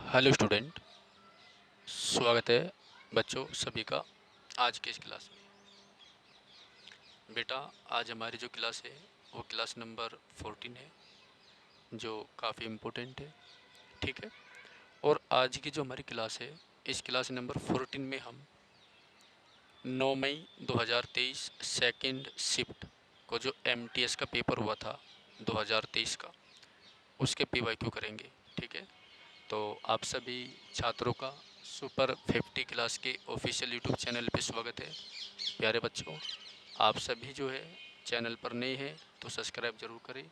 Hello student, स्वागत है बच्चों सभी का आज की इस क्लास में। बेटा, आज हमारी जो क्लास है वो क्लास नंबर 14 है, जो काफ़ी इम्पोर्टेंट है। ठीक है। और आज की जो हमारी क्लास है, इस क्लास नंबर 14 में हम 9 मई 2023 सेकंड शिफ्ट को जो एमटीएस का पेपर हुआ था 2023 का, उसके पीवाईक्यू करेंगे। ठीक है। तो आप सभी छात्रों का सुपर 50 क्लास के ऑफिशियल यूट्यूब चैनल पे स्वागत है। प्यारे बच्चों, आप सभी जो है चैनल पर नए हैं तो सब्सक्राइब ज़रूर करें।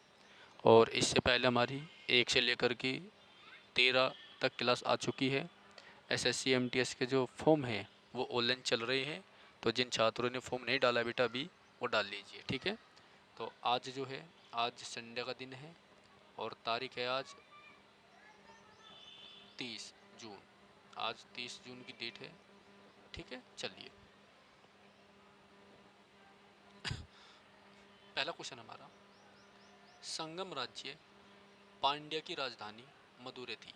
और इससे पहले हमारी 1 से लेकर के 13 तक क्लास आ चुकी है। एसएससी एमटीएस के जो फॉर्म हैं वो ऑनलाइन चल रहे हैं, तो जिन छात्रों ने फॉर्म नहीं डाला बेटा अभी वो डाल लीजिए। ठीक है। तो आज जो है, आज संडे का दिन है और तारीख है आज 30 जून। आज 30 जून की डेट है। ठीक है। चलिए, पहला क्वेश्चन हमारा, संगम राज्य पांड्या की राजधानी मदुरै थी।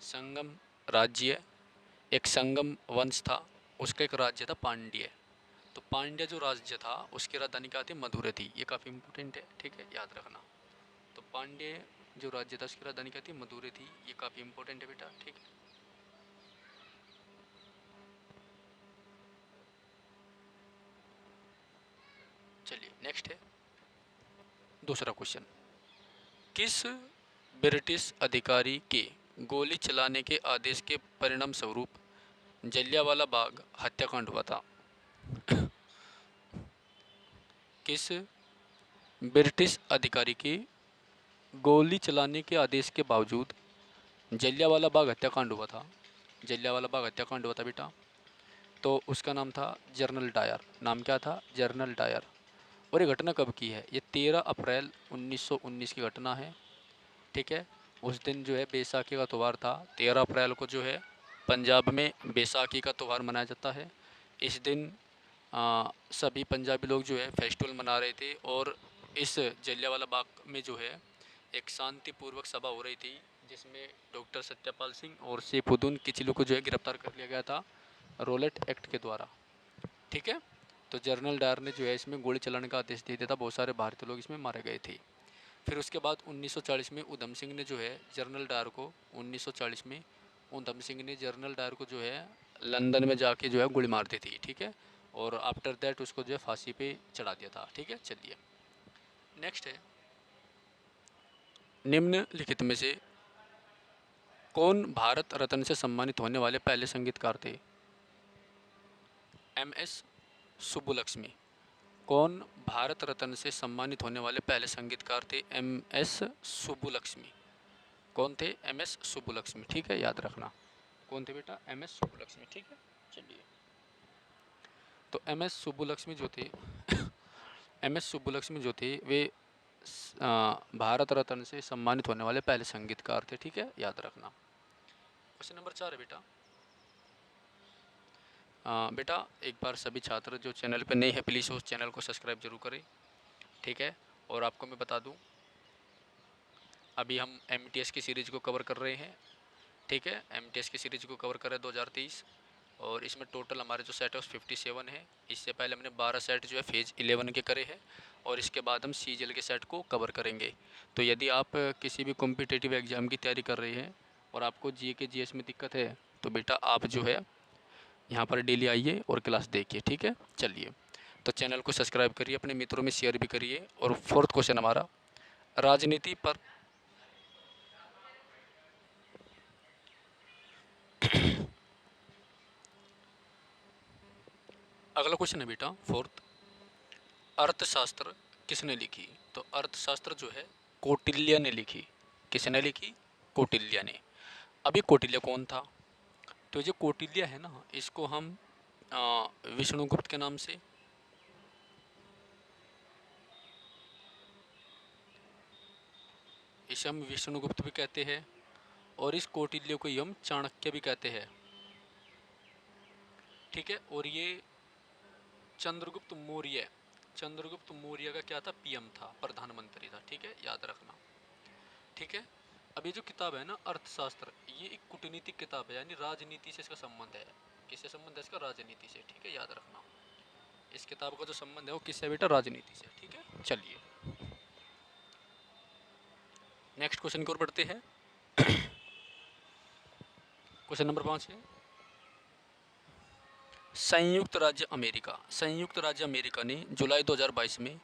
संगम राज्य एक संगम वंश था, उसका एक राज्य था पांड्य। तो पांड्या जो राज्य था उसकी राजधानी क्या थी? मदुरै थी। ये काफ़ी इंपॉर्टेंट है। ठीक है, याद रखना। तो पांड्य जो राज्य था उसकी राजधानी क्या थी? मदुरै थी। ये काफ़ी इंपॉर्टेंट है बेटा। ठीक है। चलिए, नेक्स्ट है दूसरा क्वेश्चन। किस ब्रिटिश अधिकारी के गोली चलाने के आदेश के परिणाम स्वरूप जलियांवाला बाग हत्याकांड हुआ था? किस ब्रिटिश अधिकारी के गोली चलाने के आदेश के बावजूद जलियांवाला बाग हत्याकांड हुआ था? जलियांवाला बाग हत्याकांड हुआ था बेटा, तो उसका नाम था जनरल डायर। नाम क्या था? General Dyer. और ये घटना कब की है? ये 13 अप्रैल 1919 की घटना है। ठीक है। उस दिन जो है बैसाखी का त्यौहार था। 13 अप्रैल को जो है पंजाब में बैसाखी का त्यौहार मनाया जाता है। इस दिन सभी पंजाबी लोग जो है फेस्टिवल मना रहे थे। और इस जलियांवाला बाग में जो है एक शांतिपूर्वक सभा हो रही थी, जिसमें डॉक्टर सत्यपाल सिंह और सैफुद्दीन किचलू को जो है गिरफ्तार कर लिया गया था रोलेट एक्ट के द्वारा। ठीक है। तो जनरल डायर ने जो है इसमें गोली चलाने का आदेश दे दिया था। बहुत सारे भारतीय लोग इसमें मारे गए थे। फिर उसके बाद 1940 में उधम सिंह ने जो है जनरल डायर को 1940 में उधम सिंह ने जनरल डायर को जो है लंदन में जाके जो है गोली मार दी थी। ठीक है। और आफ्टर दैट उसको जो है फांसी पे चढ़ा दिया था। ठीक है। चलिए, नेक्स्ट है, निम्नलिखित में से कौन भारत रत्न से सम्मानित होने वाले पहले संगीतकार थे? M S Subbulakshmi. कौन भारत रत्न से सम्मानित होने वाले पहले संगीतकार थे? M S Subbulakshmi. कौन थे? M S Subbulakshmi. ठीक है, याद रखना। कौन थे बेटा? M S Subbulakshmi. ठीक है। चलिए, तो एम एस सुब्बुलक्ष्मी जो थे एम एस सुब्बुलक्ष्मी जो थे वे भारत रत्न से सम्मानित होने वाले पहले संगीतकार थे। ठीक है, याद रखना। क्वेश्चन नंबर 4 है बेटा। बेटा, एक बार सभी छात्र जो चैनल पर नए हैं प्लीज़ उस चैनल को सब्सक्राइब जरूर करें। ठीक है। और आपको मैं बता दूं, अभी हम एमटीएस की सीरीज़ को कवर कर रहे हैं। ठीक है, एमटीएस की सीरीज़ को कवर कर रहे हैं 2023। और इसमें टोटल हमारे जो सेट है 57 है। इससे पहले हमने 12 सेट जो है फेज़ 11 के करे हैं, और इसके बाद हम सीजीएल के सेट को कवर करेंगे। तो यदि आप किसी भी कॉम्पिटिटिव एग्ज़ाम की तैयारी कर रहे हैं और आपको जीए के जीएस में दिक्कत है, तो बेटा आप जो है यहाँ पर डेली आइए और क्लास देखिए। ठीक है। चलिए, तो चैनल को सब्सक्राइब करिए, अपने मित्रों में शेयर भी करिए। और फोर्थ क्वेश्चन हमारा, राजनीति पर अगला क्वेश्चन है बेटा फोर्थ, अर्थशास्त्र किसने लिखी? तो अर्थशास्त्र जो है कौटिल्य ने लिखी। किसने लिखी? कौटिल्य ने। अभी कौटिल्य कौन था? तो जो कौटिल्य है ना, इसको हम विष्णुगुप्त के नाम से, इसे हम विष्णुगुप्त भी कहते हैं, और इस कौटिल्य को ही हम चाणक्य भी कहते हैं। ठीक है। और ये चंद्रगुप्त मौर्य, चंद्रगुप्त मौर्य का क्या था? पीएम था, प्रधानमंत्री था। ठीक है, याद रखना। ठीक है। अब ये जो किताब है ना अर्थशास्त्र, ये एक कूटनीतिक किताब है, यानी राजनीति से इसका संबंध है। किससे संबंध है इसका? राजनीति से, ठीक है, याद रखना। इस किताब का जो संबंध है वो किससे बेटा? राजनीति से, ठीक है। चलिए नेक्स्ट क्वेश्चन की ओर बढ़ते हैं। क्वेश्चन नंबर 5 है, संयुक्त राज्य अमेरिका ने जुलाई 2022 में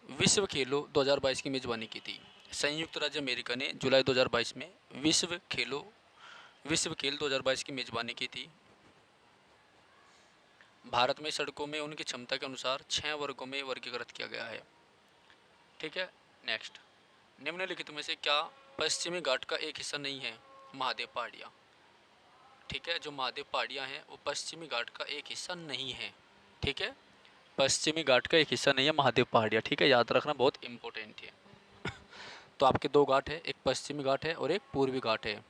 विश्व खेलों 2022 की मेजबानी की थी। संयुक्त राज्य अमेरिका ने जुलाई 2022 में विश्व खेल 2022 की मेजबानी की थी। भारत में सड़कों में उनकी क्षमता के अनुसार 6 वर्गों में वर्गीकृत किया गया है, ठीक है। नेक्स्ट, निम्नलिखित में से क्या पश्चिमी घाट का एक हिस्सा नहीं है? महादेव पहाड़ियाँ, ठीक है। जो महादेव पहाड़ियाँ हैं वो पश्चिमी घाट का एक हिस्सा नहीं है, ठीक है। पश्चिमी घाट का एक हिस्सा नहीं है महादेव पहाड़ियाँ, ठीक है, याद रखना, बहुत इंपॉर्टेंट है। तो आपके दो घाट है, एक पश्चिमी घाट है और एक पूर्वी घाट है।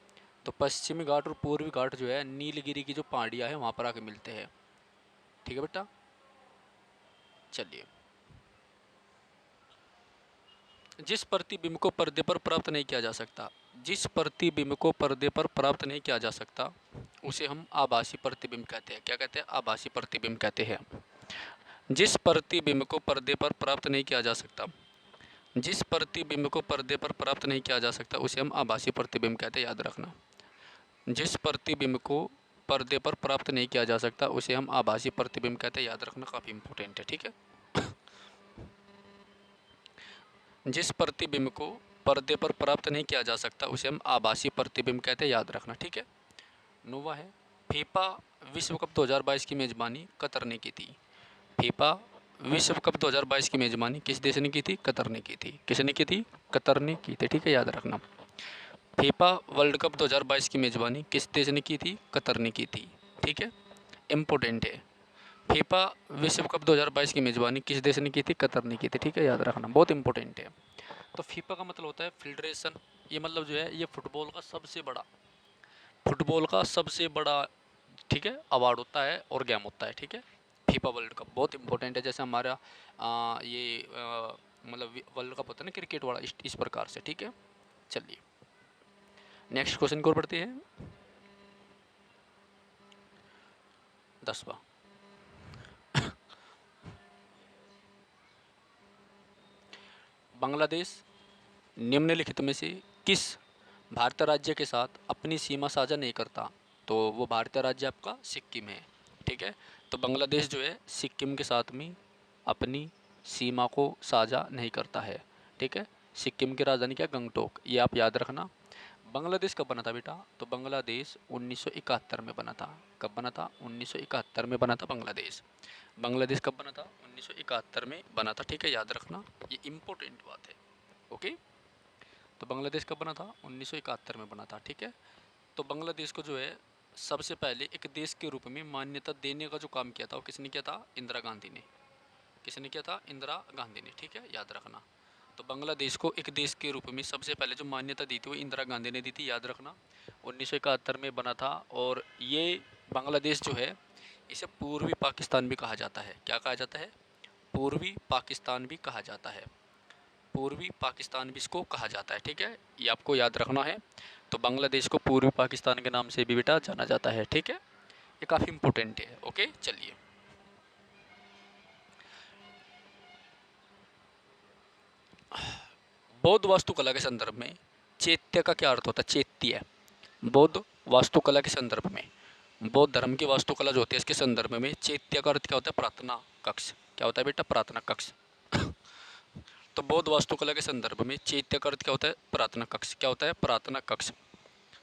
तो पश्चिमी घाट और पूर्वी घाट जो है नीलगिरी की जो पहाड़ियाँ हैं वहाँ पर आके मिलते हैं, ठीक है बेटा। चलिए, जिस प्रतिबिंब को पर्दे पर प्राप्त नहीं किया जा सकता, जिस प्रतिबिंब को पर्दे पर प्राप्त नहीं किया जा सकता उसे हम आभासी प्रतिबिंब कहते हैं। क्या कहते हैं? आभासी प्रतिबिंब कहते हैं। जिस प्रतिबिंब को पर्दे पर प्राप्त नहीं किया जा सकता, जिस प्रतिबिंब को पर्दे पर प्राप्त नहीं किया जा सकता उसे हम आभासी प्रतिबिंब कहते हैं, याद रखना। जिस प्रतिबिंब को पर्दे पर प्राप्त नहीं किया जा सकता उसे हम आभासी प्रतिबिंब कहते हैं, याद रखना, काफ़ी इंपॉर्टेंट है, ठीक है। जिस प्रतिबिंब को पर्दे पर प्राप्त नहीं किया जा सकता उसे हम आभासी प्रतिबिंब कहते हैं, याद रखना, ठीक है। नोवा है, फीफा विश्व कप 2022 की मेज़बानी कतर ने की थी। फीफा विश्व कप 2022 की मेज़बानी किस देश ने की थी? कतर ने की थी। किसने की थी? कतर ने की थी, ठीक है, याद रखना। फीफा वर्ल्ड कप 2022 की मेज़बानी किस देश ने की थी? कतर ने की थी, ठीक है, इम्पोर्टेंट है। फीफा विश्व कप 2022 की मेज़बानी किस देश ने की थी? कतर ने की थी, ठीक है, याद रखना, बहुत इंपॉर्टेंट है। तो फीफा का मतलब होता है फेडरेशन, ये मतलब जो है ये फुटबॉल का सबसे बड़ा, ठीक है, अवार्ड होता है और गेम होता है, ठीक है। फीफा वर्ल्ड कप बहुत इंपॉर्टेंट है, जैसे हमारा मतलब वर्ल्ड कप होता है ना क्रिकेट वाला, इस प्रकार से, ठीक है। चलिए नेक्स्ट क्वेश्चन की ओर बढ़ते हैं। 10वां, बांग्लादेश निम्नलिखित में से किस भारतीय राज्य के साथ अपनी सीमा साझा नहीं करता? तो वो भारतीय राज्य आपका सिक्किम है, ठीक है। तो बांग्लादेश जो है सिक्किम के साथ में अपनी सीमा को साझा नहीं करता है, ठीक है। सिक्किम की राजधानी क्या? गंगटोक, ये आप याद रखना। बांग्लादेश कब बना था बेटा? तो बांग्लादेश 1971 में बना था। कब बना था? 1971 में बना था बांग्लादेश। बांग्लादेश कब बना था? 1971 में बना था, ठीक है, याद रखना, ये इम्पोर्टेंट बात है, ओके। तो बांग्लादेश कब बना था? 1971 में बना था, ठीक है। तो बांग्लादेश को जो है सबसे पहले एक देश के रूप में मान्यता देने का जो काम किया था वो किसने किया था? इंदिरा गांधी ने। किसने किया था? इंदिरा गांधी ने, ठीक है, याद रखना। तो बांग्लादेश को एक देश के रूप में सबसे पहले जो मान्यता दी थी वो इंदिरा गांधी ने दी थी, याद रखना। 1971 में बना था। और ये बांग्लादेश जो है इसे पूर्वी पाकिस्तान भी कहा जाता है। क्या कहा जाता है? पूर्वी पाकिस्तान भी कहा जाता है। पूर्वी पाकिस्तान भी इसको कहा जाता है, ठीक है, ये आपको याद रखना है। तो बांग्लादेश को पूर्वी पाकिस्तान के नाम से भी बेटा जाना जाता है, ठीक है, ये काफ़ी इंपॉर्टेंट है, ओके। चलिए बौद्ध वास्तुकला के संदर्भ में चैत्य का क्या अर्थ होता है? चैत्य, बौद्ध वास्तुकला के संदर्भ में, बौद्ध धर्म की वास्तुकला जो होती है इसके संदर्भ में चैत्य का अर्थ क्या होता है? प्रार्थना कक्ष। क्या होता है बेटा? प्रार्थना कक्ष। तो बौद्ध वास्तुकला के संदर्भ में चैत्य का अर्थ क्या होता है? प्रार्थना कक्ष। क्या होता है? प्रार्थना कक्ष।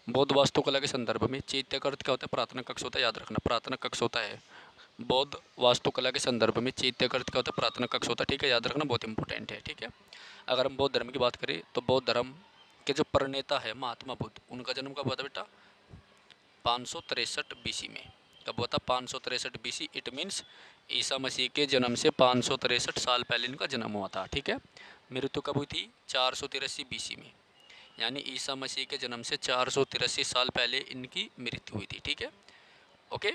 बौद्ध वास्तुकला के संदर्भ में चैत्य का अर्थ क्या होता है? प्रार्थना कक्ष होता है, याद रखना, प्रार्थना कक्ष होता है। बौद्ध वास्तुकला के संदर्भ में चैत्य का अर्थ क्या होता है? प्रार्थना कक्ष होता है, ठीक है, याद रखना, बहुत इंपॉर्टेंट है, ठीक है। अगर हम बौद्ध धर्म की बात करें तो बौद्ध धर्म के जो प्रणेता है महात्मा बुद्ध, उनका जन्म कब हुआ था बेटा? 563 BC में। कब हुआ था? 563 BC। It means Isa Masih के जन्म से 563 साल पहले इनका जन्म हुआ था, ठीक है। मृत्यु कब हुई थी? 483 BC में, यानी ईसा मसीह के जन्म से 483 साल पहले इनकी मृत्यु हुई थी, ठीक है, ओके।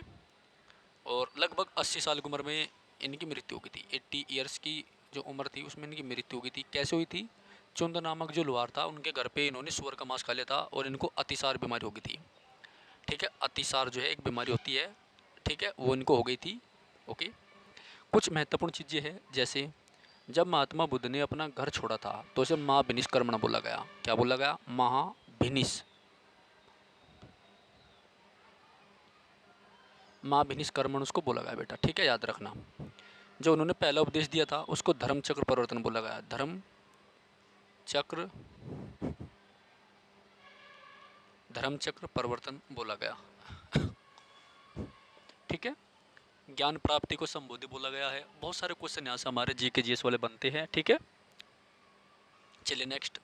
और लगभग 80 साल की उम्र में इनकी मृत्यु हो गई थी। 80 ईयर्स की जो उम्र थी उसमें इनकी मृत्यु हो गई थी। कैसे हुई थी? चुंद नामक जो लोहार था उनके घर पे इन्होंने सुअर का मांस खा लिया था और इनको अतिसार बीमारी हो गई थी। ठीक है, अतिसार जो है एक बीमारी होती है, ठीक है, वो इनको हो गई थी। ओके, कुछ महत्वपूर्ण चीज़ें हैं, जैसे जब महात्मा बुद्ध ने अपना घर छोड़ा था तो उसे महाभिनिष कर्मण बोला गया। क्या बोला गया? महाभिनिष, महाभिनिष कर्मण उसको बोला गया बेटा। ठीक है, याद रखना। जो उन्होंने पहला उपदेश दिया था उसको धर्म चक्र परिवर्तन बोला गया। धर्म चक्र, धर्म चक्र परिवर्तन बोला गया। ठीक है, ज्ञान प्राप्ति को संबोधि बोला गया है। बहुत सारे क्वेश्चन यहाँ से हमारे जीके जीएस वाले बनते हैं। ठीक है, चलिए नेक्स्ट।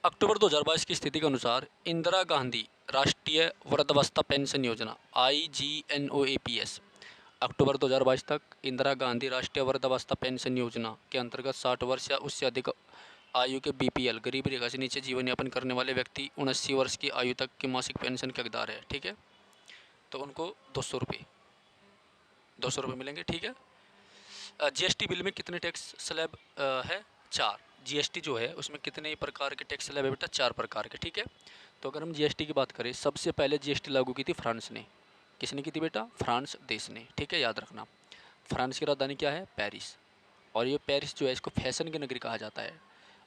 अक्टूबर 2022 की स्थिति के अनुसार इंदिरा गांधी राष्ट्रीय वृद्धावस्था पेंशन योजना IGNOAPS अक्टूबर 2022 तक इंदिरा गांधी राष्ट्रीय वृद्धावस्था पेंशन योजना के अंतर्गत 60 वर्ष या उससे अधिक आयु के BPL गरीबी रेखा से नीचे जीवन यापन करने वाले व्यक्ति 79 वर्ष की आयु तक की मासिक पेंशन के हकदार है। ठीक है, तो उनको 200 रुपये मिलेंगे। ठीक है, GST बिल में कितने टैक्स स्लैब है? 4। GST जो है उसमें कितने प्रकार के टैक्स स्लैब है बेटा? 4 प्रकार के। ठीक है, तो अगर हम GST की बात करें, सबसे पहले GST लागू की थी फ्रांस ने। किसने की थी बेटा? फ्रांस देश ने। ठीक है, याद रखना। फ्रांस की राजधानी क्या है? पेरिस। और ये पेरिस जो है इसको फैशन की नगरी कहा जाता है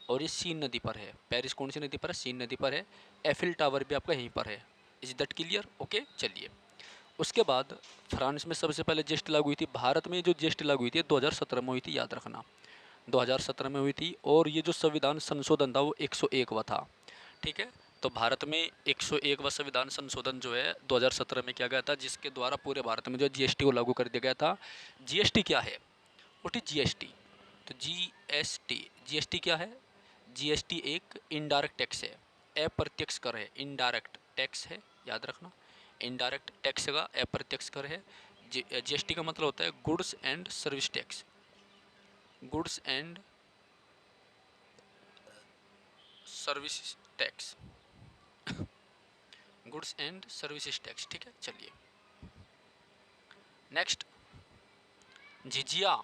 और ये सीन नदी पर है। पेरिस कौन सी नदी पर है? सीन नदी पर है। एफिल टावर भी आपका यहीं पर है। Is that clear? ओके, चलिए। उसके बाद फ्रांस में सबसे पहले GST लागू हुई थी। भारत में जो GST लागू हुई थी 2017 में हुई थी, याद रखना। 2017 में हुई थी और ये जो संविधान संशोधन था वो 101वां था। ठीक है, तो भारत में 101वां संविधान संशोधन जो है 2017 में किया गया था, जिसके द्वारा पूरे भारत में जो GST को लागू कर दिया गया था। GST क्या है? What is GST? तो GST क्या है? GST एक इनडायरेक्ट टैक्स है, अप्रत्यक्ष कर है। इनडायरेक्ट टैक्स है, याद रखना। इनडायरेक्ट टैक्स का अप्रत्यक्ष कर है। GST का मतलब होता है goods and service tax. Goods and service tax, goods and services tax. ठीक है, चलिए नेक्स्ट। झिझिया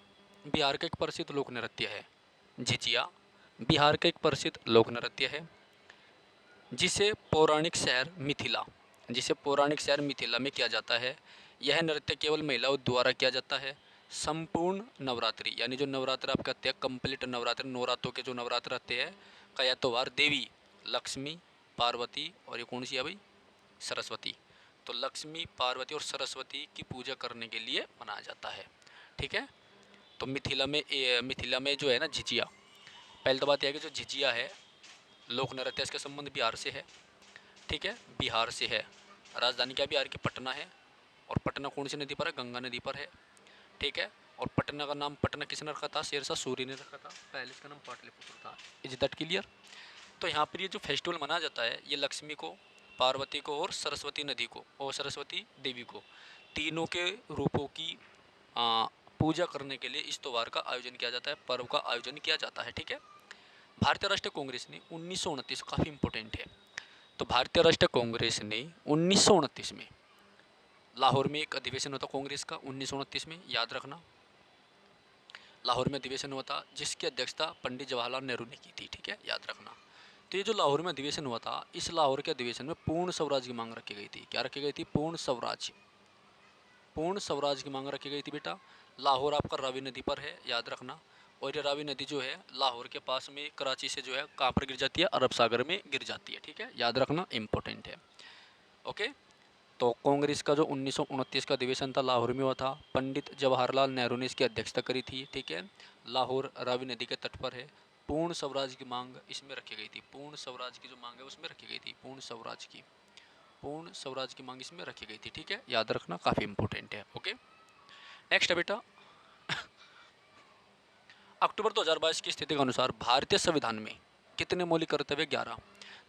बिहार का एक प्रसिद्ध लोक नृत्य है। झिझिया बिहार का एक प्रसिद्ध लोक नृत्य है जिसे पौराणिक शहर मिथिला में किया जाता है। यह नृत्य केवल महिलाओं द्वारा किया जाता है। संपूर्ण नवरात्रि, यानी जो नवरात्र आप कहते हैं, कंप्लीट नवरात्रि, नवरात्रों के जो नवरात्र आते हैं का यह त्यौहार देवी लक्ष्मी, पार्वती और ये कौन सी है भाई? सरस्वती। तो लक्ष्मी, पार्वती और सरस्वती की पूजा करने के लिए मनाया जाता है। ठीक है, तो मिथिला में जो है ना झिझिया, पहले तो बात यह है कि जो झिझिया है लोक नृत्य, इसका संबंध बिहार से है। ठीक है, बिहार से है। राजधानी क्या बिहार की? पटना है। और पटना कौन सी नदी पर है? गंगा नदी पर है। ठीक है, और पटना का नाम पटना किसने रखा था? शेरशाह सूरी ने रखा था। पहले इसका नाम पाटलिपुत्र था। Is that clear? तो यहाँ पर ये जो फेस्टिवल मनाया जाता है ये लक्ष्मी को, पार्वती को और सरस्वती नदी को और सरस्वती देवी को, तीनों के रूपों की पूजा करने के लिए इस त्यौहार का आयोजन किया जाता है, पर्व का आयोजन किया जाता है। ठीक है, भारतीय राष्ट्रीय कांग्रेस ने 1929, काफ़ी इंपॉर्टेंट है, तो भारतीय राष्ट्रीय कांग्रेस ने 1929 में लाहौर में एक अधिवेशन होता कांग्रेस का। 1929 में, याद रखना, लाहौर में अधिवेशन हुआ था जिसकी अध्यक्षता पंडित जवाहरलाल नेहरू ने की थी। ठीक है, याद रखना। तो ये जो लाहौर में अधिवेशन हुआ था, इस लाहौर के अधिवेशन में पूर्ण स्वराज की मांग रखी गई थी। क्या रखी गई थी? पूर्ण स्वराज। पूर्ण स्वराज की मांग रखी गई थी बेटा। लाहौर आपका रावी नदी पर है, याद रखना। और ये रावी नदी जो है लाहौर के पास में कराची से जो है कहाँ पर गिर जाती है? अरब सागर में गिर जाती है। ठीक है, याद रखना, इम्पोर्टेंट है। ओके, तो कांग्रेस का जो 1929 का अधिवेशन था लाहौर में हुआ था। पंडित जवाहरलाल नेहरू ने इसकी अध्यक्षता करी थी। ठीक है, लाहौर रावी नदी के तट पर है। पूर्ण स्वराज की मांग इसमें रखी गई थी। पूर्ण स्वराज की जो मांग है उसमें रखी गई थी। पूर्ण स्वराज की मांग इसमें रखी गई थी। ठीक है, याद रखना, काफ़ी इंपॉर्टेंट है। ओके, नेक्स्ट है बेटा। अक्टूबर 2022 की स्थिति के अनुसार भारतीय संविधान में कितने मौलिक कर्तव्य? 11।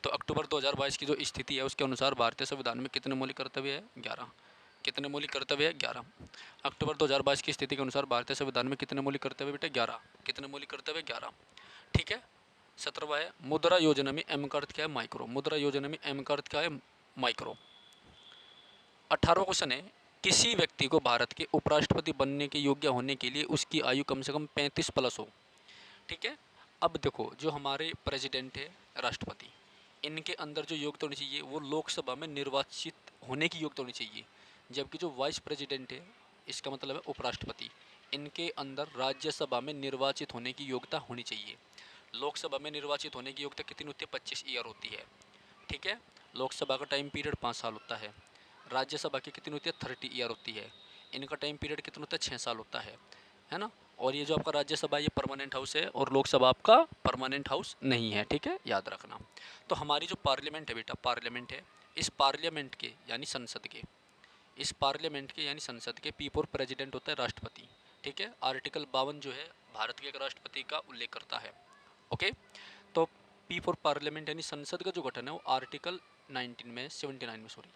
तो अक्टूबर 2022 की जो स्थिति है उसके अनुसार भारतीय संविधान में कितने मौलिक कर्तव्य है? 11। कितने मौलिक कर्तव्य है? 11। अक्टूबर 2022 की स्थिति के अनुसार भारतीय संविधान में कितने मौलिक कर्तव्य बेटा? 11। कितने मौलिक कर्तव्य? 11। ठीक है, 17वां है मुद्रा योजना में एम का अर्थ क्या है? माइक्रो। मुद्रा योजना में एम का अर्थ क्या है? माइक्रो। 18वां क्वेश्चन है किसी व्यक्ति को भारत के उपराष्ट्रपति बनने के योग्य होने के लिए उसकी आयु कम से कम 35 प्लस हो। ठीक है। अब देखो, जो हमारे प्रेसिडेंट है, राष्ट्रपति, इनके अंदर जो योग्यता होनी चाहिए वो लोकसभा में निर्वाचित होने की योग्यता होनी चाहिए। जबकि जो वाइस प्रेसिडेंट है, इसका मतलब है उपराष्ट्रपति, इनके अंदर राज्यसभा में निर्वाचित होने की योग्यता होनी चाहिए। लोकसभा में निर्वाचित होने की योग्यता कितनी होती है? 25 ईयर होती है। ठीक है। लोकसभा का टाइम पीरियड 5 साल होता है। राज्यसभा की कितनी होती है? 30 ईयर होती है। इनका टाइम पीरियड कितना होता है? 6 साल होता है ना। और ये जो आपका राज्यसभा ये परमानेंट हाउस है और लोकसभा आपका परमानेंट हाउस नहीं है। ठीक है, याद रखना। तो हमारी जो पार्लियामेंट है बेटा, पार्लियामेंट है, इस पार्लियामेंट के यानी संसद के, इस पार्लियामेंट के यानी संसद के पी4 प्रेसिडेंट होता है राष्ट्रपति। ठीक है। आर्टिकल 52 जो है भारत के एक राष्ट्रपति का उल्लेख करता है। ओके। तो पी4 पार्लियामेंट यानी संसद का जो गठन है वो आर्टिकल 79 में सॉरी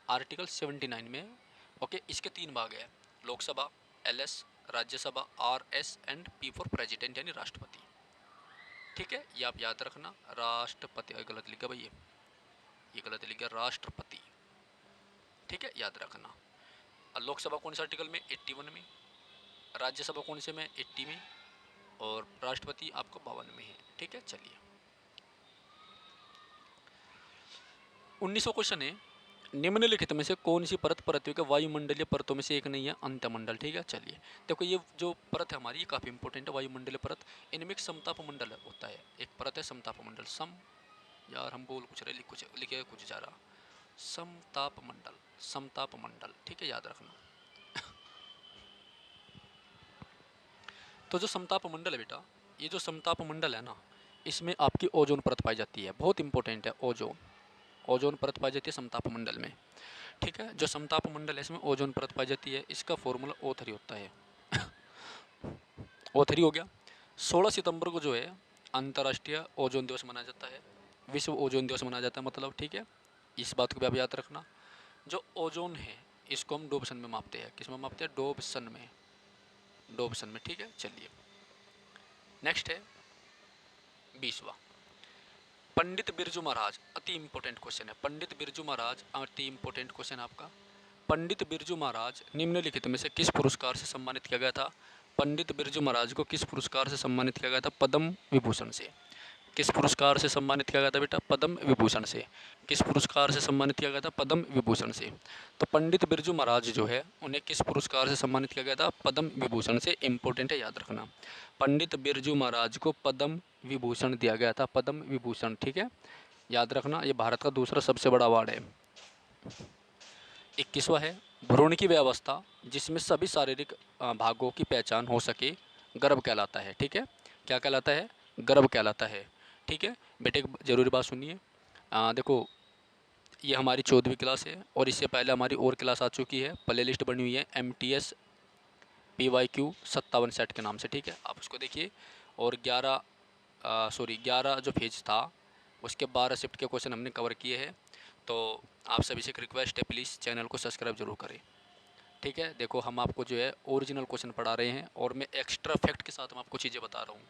आर्टिकल 79 में। ओके। इसके 3 भाग है, Lok Sabha, LS, Rajya Sabha RS and P four president यानी राष्ट्रपति। ठीक है, ये आप याद रखना। राष्ट्रपति गलत लिखा भाई, ये गलत लिखा, राष्ट्रपति। ठीक है, याद रखना। लोकसभा कौन से आर्टिकल में? 81 में। राज्यसभा कौन से में? 80 में। और राष्ट्रपति आपको 52 में है। ठीक है, चलिए 1900 क्वेश्चन है, निम्नलिखित में से कौन सी परत पृथ्वी के वायुमंडलीय परतों में से एक नहीं है? अंतमंडल। ठीक है, चलिए देखो, ये जो परत है हमारी, ये काफ़ी इंपॉर्टेंट है, वायुमंडलीय परत। इनमें एक समताप मंडल होता है, एक परत है समताप मंडल। सम, यार हम बोल कुछ रहे, लिखे कुछ जा रहा, समताप मंडल, समताप मंडल। ठीक है, याद रखना। तो जो समताप मंडल है बेटा, ये जो समताप मंडल है ना, इसमें आपकी ओजोन परत पाई जाती है, बहुत इंपॉर्टेंट है। ओजोन परत पाई जाती है समताप मंडल में। ठीक है, जो समताप मंडल है इसमें ओजोन परत पाई जाती है। इसका फॉर्मूला O3 होता है। O3 हो गया। 16 सितंबर को जो है अंतर्राष्ट्रीय ओजोन दिवस मनाया जाता है, विश्व ओजोन दिवस मनाया जाता है मतलब। ठीक है, इस बात को भी आप याद रखना। जो ओजोन है इसको हम डोबसन में मापते हैं। किस में मापते हैं? डोबसन में, डोबसन में। ठीक है, चलिए नेक्स्ट है 20वां, पंडित बिरजू महाराज। अति इंपॉर्टेंट क्वेश्चन है, पंडित बिरजू महाराज, अति इंपॉर्टेंट क्वेश्चन है आपका। पंडित बिरजू महाराज निम्नलिखित में से किस पुरस्कार से सम्मानित किया गया था? पंडित बिरजू महाराज को किस पुरस्कार से सम्मानित किया गया था? पद्म विभूषण से। किस पुरस्कार से सम्मानित किया गया था बेटा? पद्म विभूषण से। किस पुरस्कार से सम्मानित किया गया था? पद्म विभूषण से। तो पंडित बिरजू महाराज जो है उन्हें किस पुरस्कार से सम्मानित किया गया था? पद्म विभूषण से। इंपॉर्टेंट है, याद रखना। पंडित बिरजू महाराज को पद्म विभूषण दिया गया था, पद्म विभूषण। ठीक है, याद रखना, ये भारत का दूसरा सबसे बड़ा अवार्ड है। 21वां है, भ्रूण की व्यवस्था जिसमें सभी शारीरिक भागों की पहचान हो सके, गर्भ कहलाता है। ठीक है, क्या कहलाता है? गर्भ कहलाता है। ठीक है बेटे, एक ज़रूरी बात सुनिए। देखो, ये हमारी 14वीं क्लास है और इससे पहले हमारी और क्लास आ चुकी है, प्ले लिस्ट बनी हुई है MTS PYQ 57 सेट के नाम से। ठीक है, आप उसको देखिए। और 11 जो पेज था उसके 12 शिफ्ट के क्वेश्चन हमने कवर किए हैं। तो आप सभी से एक रिक्वेस्ट है, प्लीज़ चैनल को सब्सक्राइब जरूर करें। ठीक है, देखो हम आपको जो है ओरिजिनल क्वेश्चन पढ़ा रहे हैं और मैं एक्स्ट्रा फैक्ट के साथ मैं आपको चीज़ें बता रहा हूँ,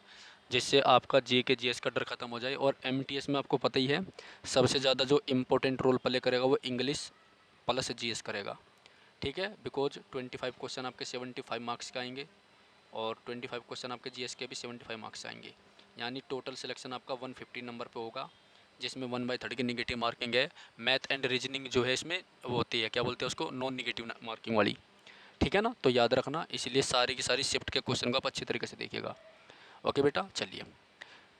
जिससे आपका GK GS का डर खत्म हो जाए। और MTS में आपको पता ही है सबसे ज़्यादा जो इम्पोर्टेंट रोल प्ले करेगा वो इंग्लिश प्लस GS करेगा। ठीक है, बिकॉज 25 क्वेश्चन आपके 75 मार्क्स के आएंगे और 25 क्वेश्चन आपके GS के भी 75 मार्क्स आएंगे, यानी टोटल सिलेक्शन आपका 150 नंबर पे होगा, जिसमें 1/3 की निगेटिव मार्किंग है। मैथ एंड रीजनिंग जो है इसमें वो होती है, क्या बोलते हैं उसको, नॉन निगेटिव मार्किंग वाली। ठीक है ना, तो याद रखना, इसलिए सारी की सारी शिफ्ट के क्वेश्चन को आप अच्छी तरीके से देखिएगा। ओके बेटा, चलिए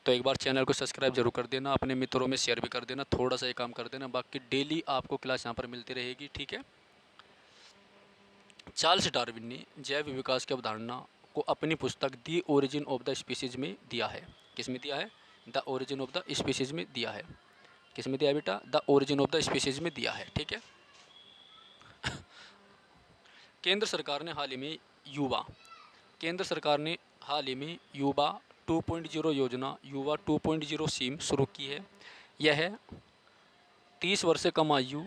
तो एक बार चैनल को सब्सक्राइब जरूर कर देना, अपने मित्रों में शेयर भी कर देना, थोड़ा सा ये काम कर देना, बाकी डेली आपको क्लास यहाँ पर मिलती रहेगी। ठीक है। चार्ल्स डार्विन ने जैव विकास की अवधारणा को अपनी पुस्तक the origin of the species में दिया है। किस में दिया है? The origin of the species में दिया है। किस में दिया है बेटा? The origin of the species में दिया है। ठीक है। केंद्र सरकार ने हाल ही में युवा केंद्र सरकार ने हाल ही में युवा 2.0 योजना, युवा 2.0 स्कीम शुरू की है। यह 30 वर्ष से कम आयु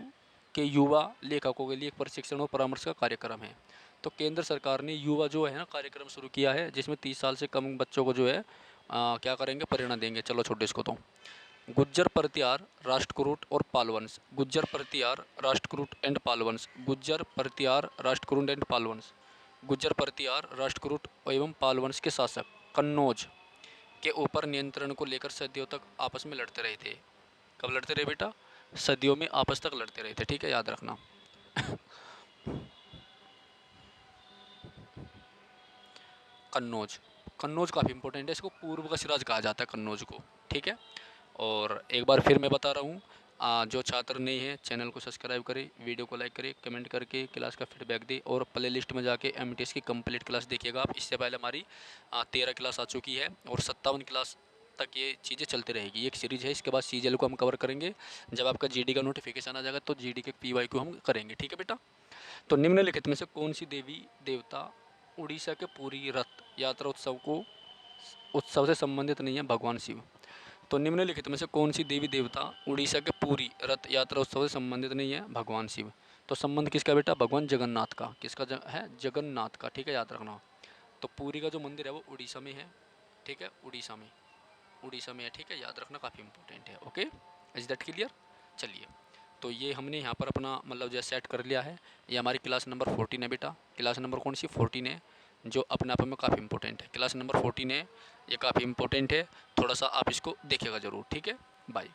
के युवा लेखकों के लिए एक प्रशिक्षण और परामर्श का कार्यक्रम है। तो केंद्र सरकार ने युवा जो है ना कार्यक्रम शुरू किया है, जिसमें 30 साल से कम बच्चों को जो है क्या करेंगे? प्रेरणा देंगे। चलो छोटे इसको तो गुज्जर परतियार राष्ट्रकूट और पालवंश, गुज्जर परतियार राष्ट्रकूट एंड पालवंश, गुज्जर परतियार राष्ट्रकूट एंड पालवंश, गुज्जर परतियार राष्ट्रकूट एवं पालवंश के शासक कन्नौज के ऊपर नियंत्रण को लेकर सदियों तक आपस में लड़ते रहे थे। कब लड़ते रहे बेटा? सदियों में आपस तक लड़ते रहे थे, ठीक है, याद रखना। कन्नौज, कन्नौज काफ़ी इंपॉर्टेंट है, इसको पूर्व का सिराज कहा जाता है कन्नौज को, ठीक है। और एक बार फिर मैं बता रहा हूँ, जो छात्र नहीं है चैनल को सब्सक्राइब करें, वीडियो को लाइक करें, कमेंट करके क्लास का फीडबैक दें और प्ले लिस्ट में जाके एमटीएस की कंप्लीट क्लास देखिएगा आप। इससे पहले हमारी 13 क्लास आ चुकी है और 57 क्लास तक ये चीज़ें चलती रहेगी। एक सीरीज है, इसके बाद सीजीएल को हम कवर करेंगे। जब आपका जीडी का नोटिफिकेशन आ जाएगा तो जीडी के पीवाई को हम करेंगे, ठीक है बेटा। तो निम्नलिखित में से कौन सी देवी देवता उड़ीसा के पूरी रथ यात्रा उत्सव से संबंधित नहीं है? भगवान शिव। तो निम्नलिखित में से कौन सी देवी देवता उड़ीसा के पूरी रथ यात्रा उत्सव से संबंधित नहीं है? भगवान शिव। तो संबंध किसका बेटा? भगवान जगन्नाथ का। किसका है? जगन्नाथ का, ठीक है, याद रखना। तो पूरी का जो मंदिर है वो उड़ीसा में है, ठीक है, उड़ीसा में, उड़ीसा में है, ठीक है, याद रखना, काफ़ी इंपॉर्टेंट है। Okay, is that clear? चलिए, तो ये हमने यहाँ पर अपना मतलब जो सेट कर लिया है। ये हमारी क्लास नंबर 14 है बेटा। क्लास नंबर कौन सी? 14 है, जो अपने आप में काफ़ी इंपॉर्टेंट है। क्लास नंबर 14 है, ये काफ़ी इंपॉर्टेंट है, थोड़ा सा आप इसको देखिएगा ज़रूर, ठीक है। बाय।